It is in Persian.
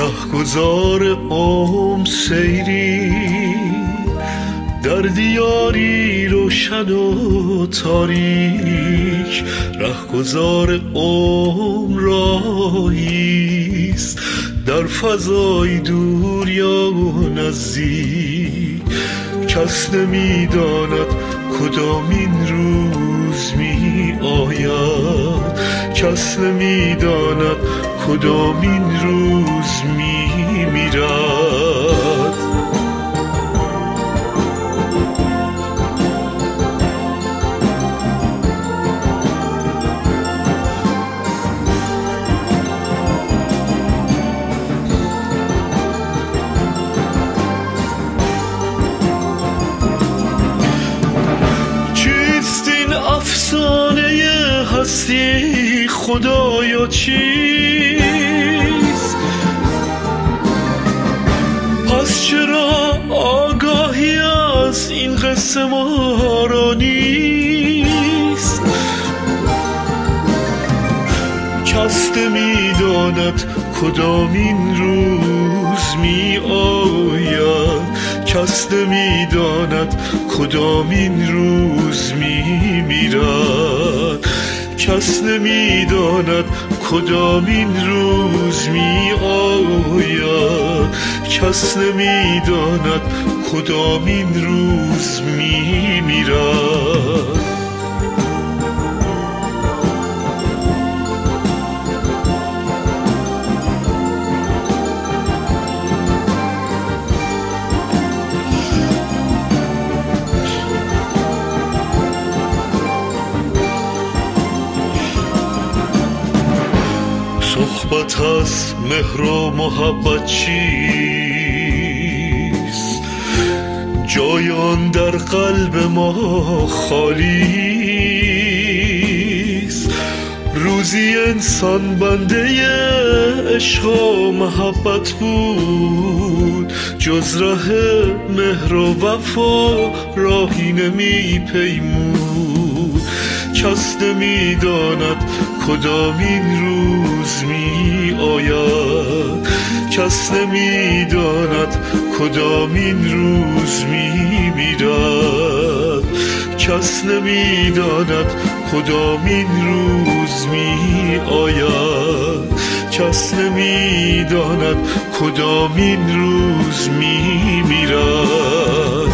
رهگذار عمر سیری در دیاری روشن و تاریک، رهگذار عمر راهیست در فضای دور یا نزدیک. کس نمی‌داند کدامین روز می آید، کس نمی‌داند کدامین روز می میرد. چیست این افسانه هستی خدایا چیست؟ پس چرا آگاهی از این قصه ما را نیست؟ کس نمی‌داند کدامین روز می آید، کس نمی‌داند کدامین روز می میرد، کس نمی‌داند کدامین روز می آید، کس نمی‌داند کدامین روز می میرد. صحبت از مهر و محبت چیست؟ جای آن در قلب ما خالیست. روزی انسان بنده عشق و محبت بود، جز ره مهر و وفا راهی نمی پیمود. کس نمی‌داند کدامین روز می آید، کس نمی‌داند کدامین روز می میرد، کس نمی‌داند کدامین روز می آید، کس نمی‌داند کدامین روز می میرد.